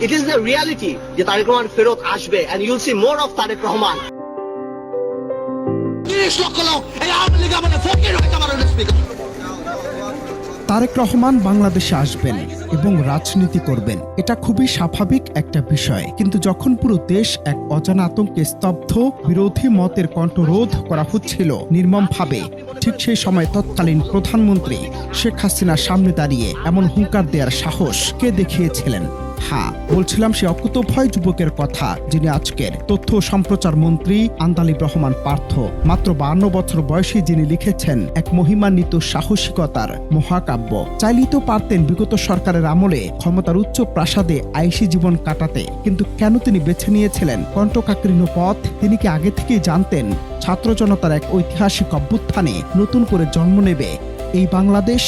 It is the reality যে তারেক রহমান ফেরত আসবে and you'll see more of Tarique Rahman. 30 লক্ষ লোক এই আওয়ামী লীগ আমাদের ফকির হয়ে যাবার স্পিকার। তারেক রহমান বাংলাদেশে আসবেন এবং রাজনীতি করবেন, এটা খুবই স্বাভাবিক একটা বিষয়। কিন্তু যখন পুরো দেশ এক অজানা আতঙ্কে স্তব্ধ, বিরোধী মতের কণ্ঠরোধ করা হচ্ছিল নির্মমভাবে, ঠিক সেই সময় তৎকালীন প্রধানমন্ত্রী শেখ হাসিনার সামনে দাঁড়িয়ে এমন হুঙ্কার দেওয়ার সাহস কে দেখিয়েছিলেন? হ্যাঁ, বলছিলাম সে অকুতোভয় যুবকের কথা, যিনি আজকের তথ্য ও সম্প্রচার মন্ত্রী আন্দালিব রহমান পার্থ। মাত্র 52 বছর বয়সী যিনি লিখেছেন এক মহিমান্বিত সাহসিকতার মহাকাব্য। চাইলেই তো পারতেন বিগত সরকারের আমলে ক্ষমতার উচ্চ প্রাসাদে আইসি জীবন কাটাতে, কিন্তু কেন তিনি বেছে নিয়েছিলেন কণ্টকাকীর্ণ পথ? তিনি কি আগে থেকেই জানতেন ছাত্র জনতার এক ঐতিহাসিক অভ্যুত্থানে নতুন করে জন্ম নেবে এই বাংলাদেশ?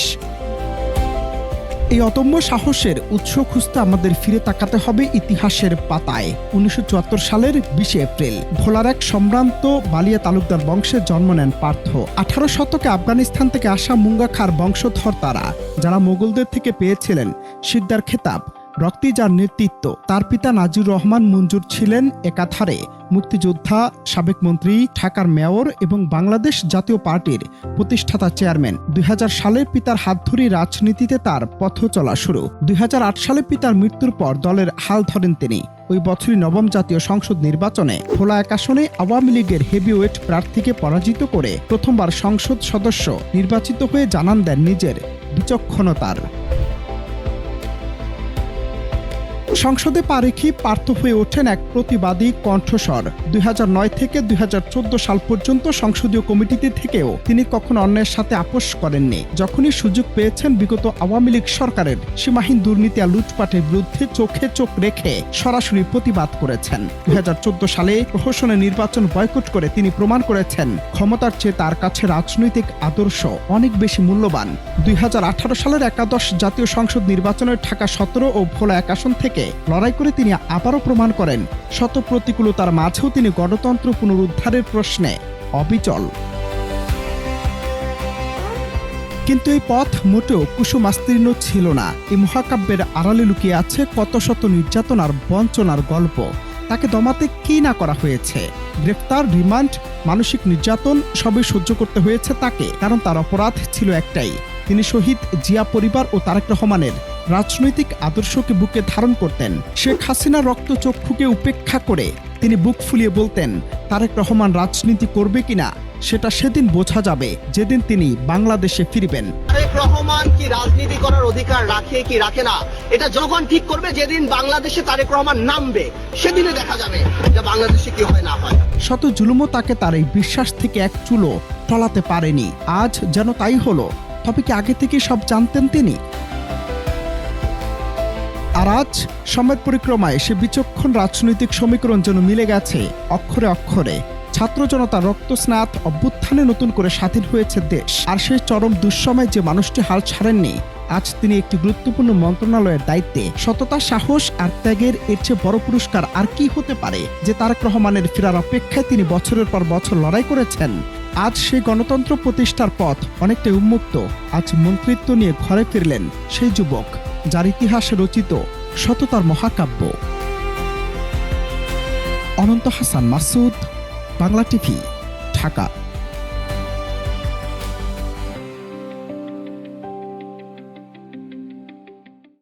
এই অদম্য সাহসের উৎস খুঁজতে আমাদের ফিরে তাকাতে হবে ইতিহাসের পাতায়। 1974 সালের 20 এপ্রিল ভোলার এক সম্ভ্রান্ত বালিয়া তালুকদার বংশে জন্ম নেন পার্থ। 18 শতকে আফগানিস্তান থেকে আসা মুঙ্গা খাঁর বংশধর তারা, যারা মোগলদের থেকে পেয়েছিলেন সিকদার খেতাব। রক্তি যার নেতৃত্ব, তার পিতা নাজির রহমান মঞ্জুর ছিলেন একাধারে মুক্তিযোদ্ধা, সাবেক মন্ত্রী, ঢাকার মেয়র এবং বাংলাদেশ জাতীয় পার্টির প্রতিষ্ঠাতা চেয়ারম্যান। 2000 সালে পিতার হাত ধরে রাজনীতিতে তার পথ চলা শুরু। 2008 সালে পিতার মৃত্যুর পর দলের হাল ধরেন তিনি। ওই বছরই নবম জাতীয় সংসদ নির্বাচনে ভোলা এক আসনে আওয়ামী লীগের হেভিওয়েট প্রার্থীকে পরাজিত করে প্রথমবার সংসদ সদস্য নির্বাচিত হয়ে জানান দেন নিজের বিচক্ষণতার। সংসদে পা রেখে পার্থ হয়ে ওঠেন এক প্রতিবাদী কণ্ঠস্বর। 2009 থেকে 2014 সাল পর্যন্ত সংসদীয় কমিটিতে থেকেও তিনি কখনো অন্যের সাথে আপোষ করেননি। যখনই সুযোগ পেয়েছেন বিগত আওয়ামী লীগ সরকারের সীমাহীন দুর্নীতি আর লুটপাটের বিরুদ্ধে চোখে চোখ রেখে সরাসরি প্রতিবাদ করেছেন। 2014 সালে প্রহসনের নির্বাচন বয়কট করে তিনি প্রমাণ করেছেন ক্ষমতার চেয়ে তার কাছে রাজনৈতিক আদর্শ অনেক বেশি মূল্যবান। 2018 সালের একাদশ জাতীয় সংসদ নির্বাচনের ঢাকা 17 ও ভোলা এক আসন থেকে লড়াই করে তিনি আবারও প্রমাণ করেন শত প্রতিকূলতার মাঝেও তিনি গণতন্ত্র পুনরুদ্ধারের প্রশ্নে অবিচল। কিন্তু এই পথ মোটেও কুসুমাস্তীর্ণ ছিল না। এই মহাকাব্যের আড়ালে লুকিয়ে আছে কত শত নির্যাতন আর বঞ্চনার গল্প। তাকে দমাতে কি না করা হয়েছে, গ্রেফতার, রিমান্ড, মানসিক নির্যাতন সবই সহ্য করতে হয়েছে তাকে, কারণ তার অপরাধ ছিল একটাই, তিনি শহীদ জিয়া পরিবার ও তারেক রহমানের রাজনৈতিক আদর্শকে বুকে ধারণ করতেন। শেখ হাসিনার রক্তচক্ষুকে উপেক্ষা করে তিনি বুক ফুলিয়ে বলতেন তারেক রহমান রাজনীতি করবে কিনা সেটা সেদিন বোঝা যাবে, যেদিন তিনি বাংলাদেশে ফিরবেন। তারেক রহমান কি রাজনীতি করার অধিকার রাখে কি রাখে না, এটা যখন ঠিক করবে, যেদিন বাংলাদেশে তারেক রহমান নামবে সেদিনে দেখা যাবে যে বাংলাদেশে কি হয় না হয়। শত জুলুমও তাকে তার এই বিশ্বাস থেকে এক চুলো টলাতে পারেনি। আজ যেন তাই হলো। তবে কি আগে থেকে সব জানতেন তিনি? আর আজ সময়ের পরিক্রমায় সে বিচক্ষণ রাজনৈতিক সমীকরণ যেন মিলে গেছে অক্ষরে অক্ষরে। ছাত্র জনতার রক্তস্নাত অভ্যুত্থানে নতুন করে স্বাধীন হয়েছে দেশ। আর সেই চরম দুঃসময় যে মানুষটি হাল ছাড়েননি, আজ তিনি একটি গুরুত্বপূর্ণ মন্ত্রণালয়ের দায়িত্বে। সততা, সাহস আর ত্যাগের এর চেয়ে বড় পুরস্কার আর কি হতে পারে যে তারেক রহমানের ফেরার অপেক্ষায় তিনি বছরের পর বছর লড়াই করেছেন। আজ সেই গণতন্ত্র প্রতিষ্ঠার পথ অনেকটাই উন্মুক্ত। আজ মন্ত্রিত্ব নিয়ে ঘরে ফিরলেন সেই যুবক, যার ইতিহাসে রচিত সততার মহাকাব্য। অনন্ত হাসান মাসুদ, বাংলা টিভি, ঢাকা।